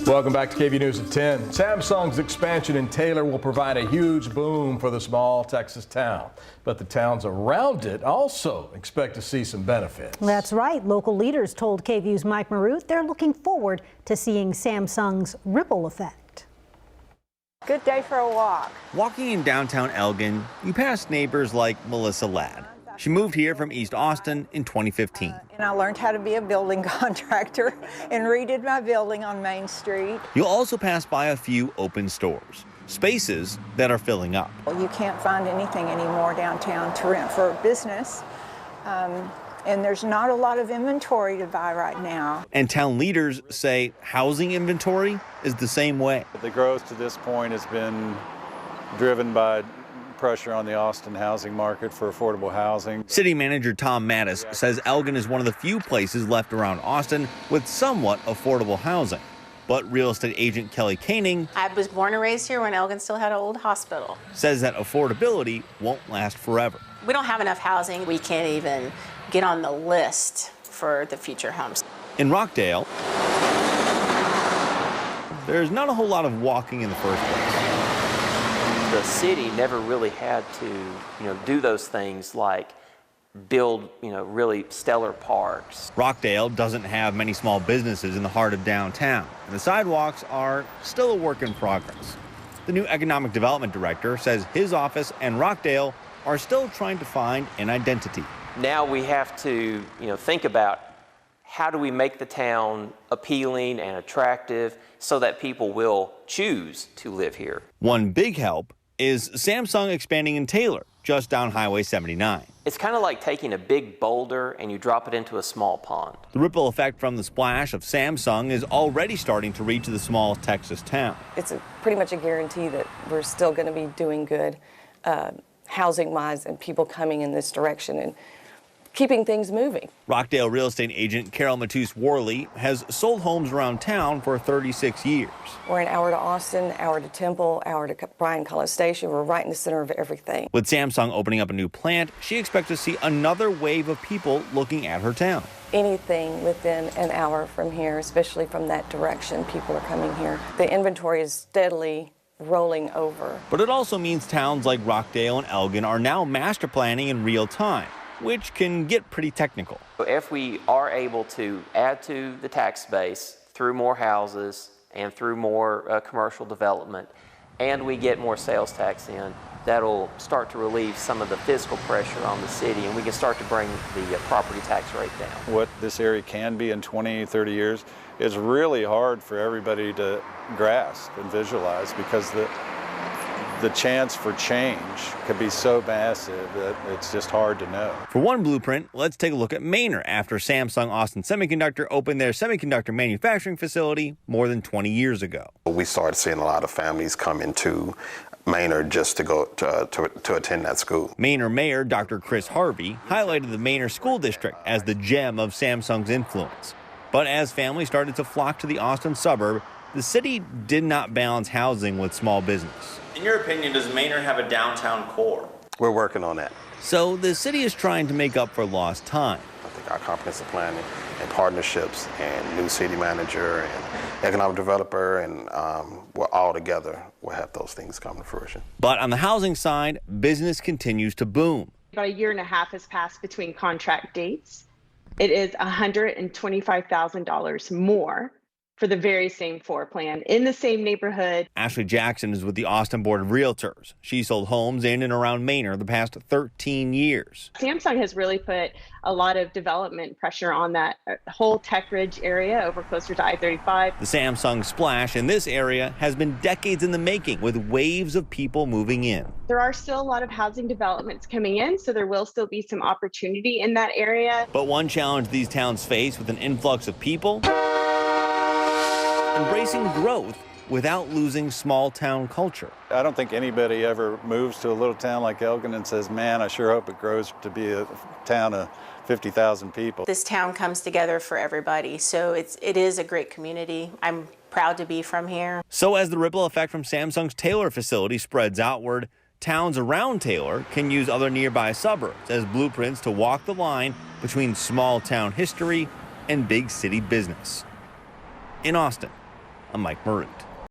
Welcome back to KVUE News at 10. Samsung's expansion in Taylor will provide a huge boom for the small Texas town. But the towns around it also expect to see some benefits. That's right. Local leaders told KVUE's Mike Maroot they're looking forward to seeing Samsung's ripple effect. Good day for a walk. Walking in downtown Elgin, you pass neighbors like Melissa Ladd. She moved here from East Austin in 2015. And I learned how to be a building contractor and redid my building on Main Street. You'll also pass by a few open stores, spaces that are filling up. You can't find anything anymore downtown to rent for a business. And there's not a lot of inventory to buy right now. And town leaders say housing inventory is the same way. The growth to this point has been driven by pressure on the Austin housing market for affordable housing. City Manager Tom Mattis says Elgin is one of the few places left around Austin with somewhat affordable housing. But real estate agent Kelly Koenig, I was born and raised here when Elgin still had an old hospital, says that affordability won't last forever. We don't have enough housing. We can't even get on the list for the future homes. In Rockdale, there's not a whole lot of walking in the first place. The city never really had to, do those things like build, really stellar parks. Rockdale doesn't have many small businesses in the heart of downtown, and the sidewalks are still a work in progress. The new economic development director says his office and Rockdale are still trying to find an identity. Now we have to, think about how do we make the town appealing and attractive so that people will choose to live here. One big help is Samsung expanding in Taylor, just down Highway 79. It's kind of like taking a big boulder and you drop it into a small pond. The ripple effect from the splash of Samsung is already starting to reach the small Texas town. It's pretty much a guarantee that we're still going to be doing good housing-wise and people coming in this direction and keeping things moving. Rockdale real estate agent Carol Matus Worley has sold homes around town for 36 years. We're an hour to Austin, hour to Temple, hour to Bryan College Station. We're right in the center of everything. With Samsung opening up a new plant, she expects to see another wave of people looking at her town. Anything within an hour from here, especially from that direction, people are coming here. The inventory is steadily rolling over. But it also means towns like Rockdale and Elgin are now master planning in real time, which can get pretty technical. If we are able to add to the tax base through more houses and through more commercial development, and we get more sales tax in, that'll start to relieve some of the fiscal pressure on the city, and we can start to bring the property tax rate down. What this area can be in 20, 30 years is really hard for everybody to grasp and visualize, because the chance for change could be so massive that it's just hard to know. For one blueprint, let's take a look at Manor after Samsung Austin Semiconductor opened their semiconductor manufacturing facility more than 20 years ago. We started seeing a lot of families come into Manor just to go to attend that school. Manor Mayor Dr. Chris Harvey highlighted the Manor School District as the gem of Samsung's influence. But as families started to flock to the Austin suburb, the city did not balance housing with small business. In your opinion, does Manor have a downtown core? We're working on that. So the city is trying to make up for lost time. I think our comprehensive planning and partnerships and new city manager and economic developer and we're all together will have those things come to fruition. But on the housing side, business continues to boom. About a year and a half has passed between contract dates. It is $125,000 more for the very same floor plan in the same neighborhood. Ashley Jackson is with the Austin Board of Realtors. She sold homes in and around Manor the past 13 years. Samsung has really put a lot of development pressure on that whole Tech Ridge area over closer to I-35. The Samsung splash in this area has been decades in the making, with waves of people moving in. There are still a lot of housing developments coming in, so there will still be some opportunity in that area. But one challenge these towns face with an influx of people: embracing growth without losing small town culture. I don't think anybody ever moves to a little town like Elgin and says, man, I sure hope it grows to be a town of 50,000 people. This town comes together for everybody, so it is a great community. I'm proud to be from here. So as the ripple effect from Samsung's Taylor facility spreads outward, towns around Taylor can use other nearby suburbs as blueprints to walk the line between small town history and big city business. In Austin, I'm Mike Marut.